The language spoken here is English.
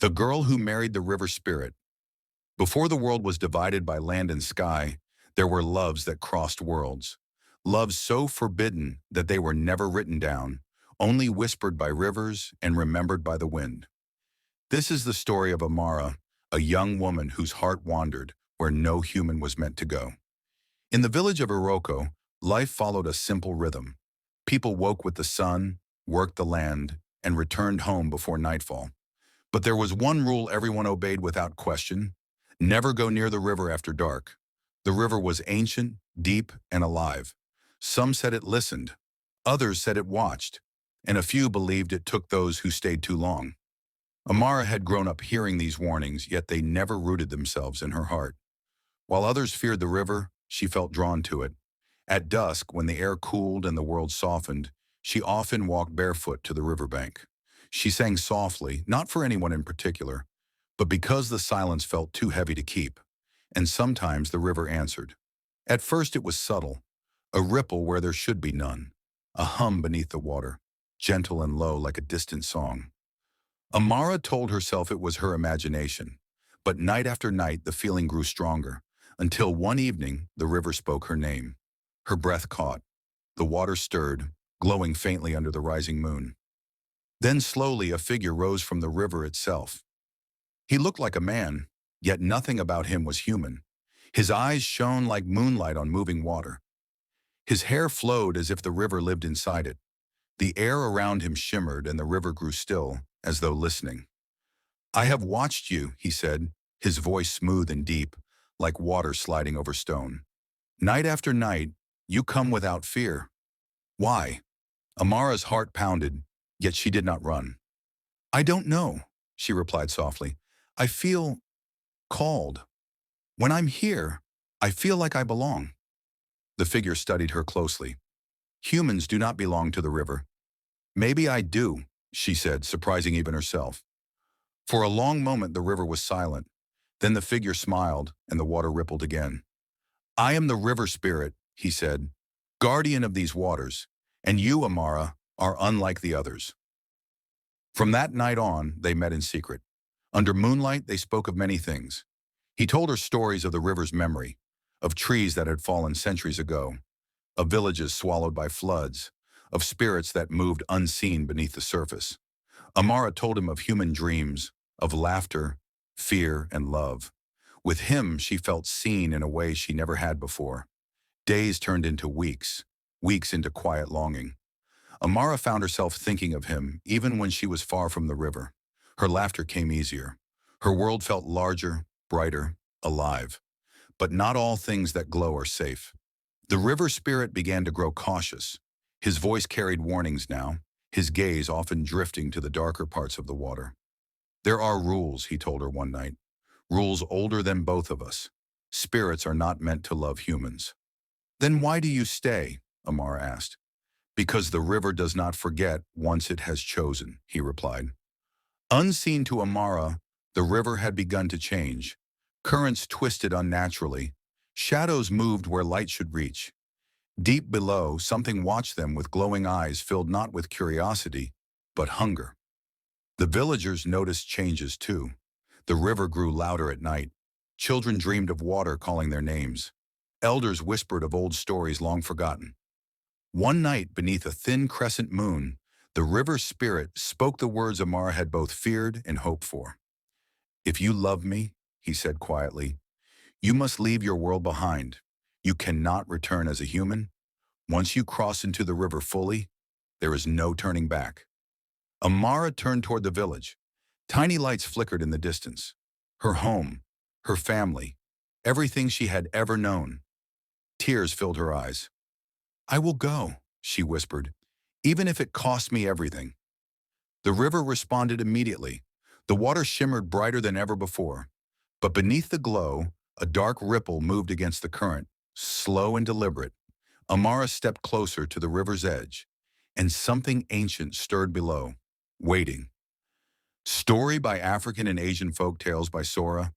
The Girl Who Married the River Spirit. Before the world was divided by land and sky, there were loves that crossed worlds. Loves so forbidden that they were never written down, only whispered by rivers and remembered by the wind. This is the story of Amara, a young woman whose heart wandered where no human was meant to go. In the village of Iroko, life followed a simple rhythm. People woke with the sun, worked the land, and returned home before nightfall. But there was one rule everyone obeyed without question: never go near the river after dark. The river was ancient, deep, and alive. Some said it listened, others said it watched, and a few believed it took those who stayed too long. Amara had grown up hearing these warnings, yet they never rooted themselves in her heart. While others feared the river, she felt drawn to it. At dusk, when the air cooled and the world softened, she often walked barefoot to the riverbank. She sang softly, not for anyone in particular, but because the silence felt too heavy to keep. And sometimes the river answered. At first it was subtle, a ripple where there should be none, a hum beneath the water, gentle and low like a distant song. Amara told herself it was her imagination, but night after night the feeling grew stronger, until one evening the river spoke her name. Her breath caught. The water stirred, glowing faintly under the rising moon. Then slowly a figure rose from the river itself. He looked like a man, yet nothing about him was human. His eyes shone like moonlight on moving water. His hair flowed as if the river lived inside it. The air around him shimmered and the river grew still, as though listening. "I have watched you," he said, his voice smooth and deep, like water sliding over stone. "Night after night, you come without fear. Why?" Amara's heart pounded, yet she did not run. "I don't know," she replied softly. "I feel called. When I'm here, I feel like I belong." The figure studied her closely. "Humans do not belong to the river." "Maybe I do," she said, surprising even herself. For a long moment the river was silent. Then the figure smiled and the water rippled again. "I am the river spirit," he said, "guardian of these waters, and you, Amara, are unlike the others." From that night on, they met in secret. Under moonlight, they spoke of many things. He told her stories of the river's memory, of trees that had fallen centuries ago, of villages swallowed by floods, of spirits that moved unseen beneath the surface. Amara told him of human dreams, of laughter, fear, and love. With him, she felt seen in a way she never had before. Days turned into weeks, weeks into quiet longing. Amara found herself thinking of him even when she was far from the river. Her laughter came easier. Her world felt larger, brighter, alive. But not all things that glow are safe. The river spirit began to grow cautious. His voice carried warnings now, his gaze often drifting to the darker parts of the water. "There are rules," he told her one night. "Rules older than both of us. Spirits are not meant to love humans." "Then why do you stay?" Amara asked. "Because the river does not forget once it has chosen," he replied. Unseen to Amara, the river had begun to change. Currents twisted unnaturally. Shadows moved where light should reach. Deep below, something watched them with glowing eyes filled not with curiosity, but hunger. The villagers noticed changes too. The river grew louder at night. Children dreamed of water calling their names. Elders whispered of old stories long forgotten. One night, beneath a thin crescent moon, the river spirit spoke the words Amara had both feared and hoped for. "If you love me," he said quietly, "you must leave your world behind. You cannot return as a human. Once you cross into the river fully, there is no turning back." Amara turned toward the village. Tiny lights flickered in the distance. Her home, her family, everything she had ever known. Tears filled her eyes. "I will go," she whispered, "even if it costs me everything." The river responded immediately. The water shimmered brighter than ever before. But beneath the glow, a dark ripple moved against the current, slow and deliberate. Amara stepped closer to the river's edge, and something ancient stirred below, waiting. Story by African and Asian Folk Tales by Sora.